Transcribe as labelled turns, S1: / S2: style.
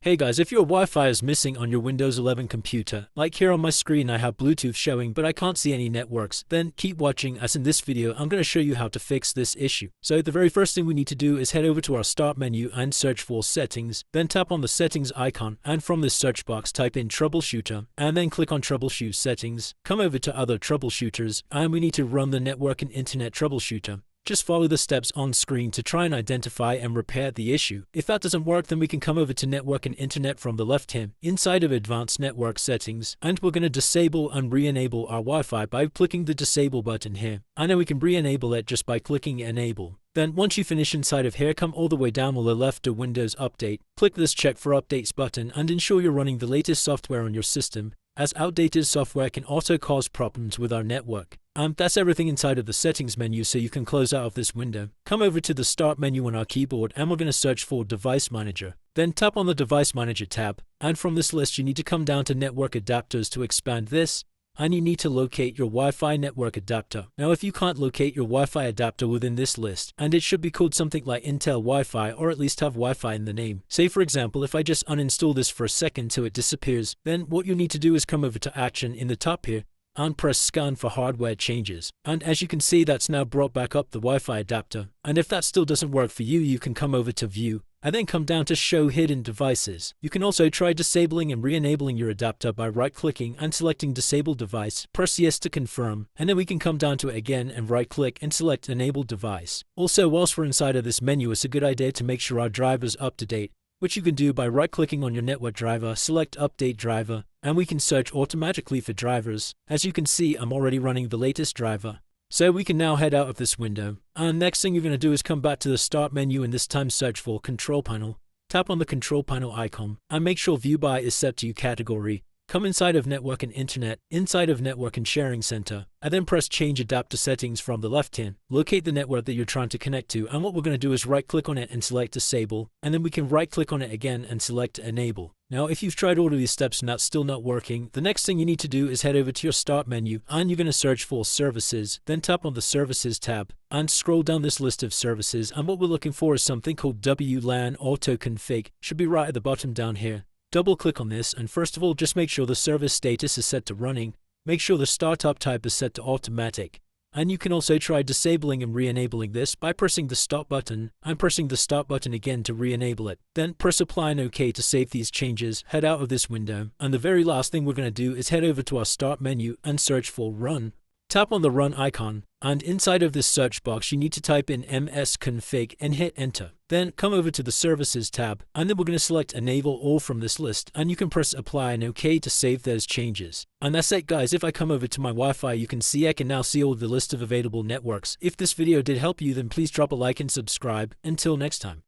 S1: Hey guys, if your Wi-Fi is missing on your Windows 11 computer, like here on my screen I have Bluetooth showing but I can't see any networks, then keep watching as in this video I'm going to show you how to fix this issue. So the very first thing we need to do is head over to our start menu and search for settings, then tap on the settings icon and from this search box type in troubleshooter and then click on troubleshoot settings, come over to other troubleshooters and we need to run the network and internet troubleshooter. Just follow the steps on screen to try and identify and repair the issue. If that doesn't work, then we can come over to Network and Internet from the left here, inside of Advanced Network Settings, and we're going to disable and re-enable our Wi-Fi by clicking the Disable button here. And then we can re-enable it just by clicking Enable. Then once you finish inside of here, come all the way down on the left to Windows Update. Click this Check for Updates button and ensure you're running the latest software on your system, as outdated software can also cause problems with our network. That's everything inside of the settings menu, so you can close out of this window. Come over to the start menu on our keyboard and we're going to search for Device Manager. Then tap on the Device Manager tab, and from this list you need to come down to Network Adapters to expand this, and you need to locate your Wi-Fi network adapter. Now if you can't locate your Wi-Fi adapter within this list, and it should be called something like Intel Wi-Fi or at least have Wi-Fi in the name. Say for example, if I just uninstall this for a second till it disappears, then what you need to do is come over to Action in the top here and press Scan for hardware changes. And as you can see, that's now brought back up the Wi-Fi adapter. And if that still doesn't work for you, you can come over to View and then come down to Show Hidden Devices. You can also try disabling and re-enabling your adapter by right-clicking and selecting Disable Device. Press Yes to confirm, and then we can come down to it again and right-click and select Enable Device. Also, whilst we're inside of this menu, it's a good idea to make sure our driver's up to date, which you can do by right-clicking on your network driver, select Update Driver, and we can search automatically for drivers. As you can see, I'm already running the latest driver. So we can now head out of this window. And next thing you're going to do is come back to the start menu and this time search for Control Panel. Tap on the Control Panel icon and make sure View By is set to category. Come inside of Network and Internet, inside of Network and Sharing Center, and then press Change Adapter Settings from the left hand. Locate the network that you're trying to connect to, and what we're going to do is right-click on it and select Disable, and then we can right-click on it again and select Enable. Now, if you've tried all of these steps and that's still not working, the next thing you need to do is head over to your Start menu, and you're going to search for Services, then tap on the Services tab, and scroll down this list of services, and what we're looking for is something called WLAN Auto Config. Should be right at the bottom down here. Double click on this, and first of all just make sure the service status is set to running, make sure the startup type is set to automatic, and you can also try disabling and re-enabling this by pressing the stop button and pressing the stop button again to re-enable it. Then press apply and OK to save these changes, head out of this window, and the very last thing we're going to do is head over to our start menu and search for Run. Tap on the Run icon, and inside of this search box you need to type in msconfig and hit enter. Then come over to the Services tab, and then we're going to select Enable All from this list, and you can press Apply and OK to save those changes. And that's it guys. If I come over to my Wi-Fi, you can see I can now see all the list of available networks. If this video did help you, then please drop a like and subscribe. Until next time.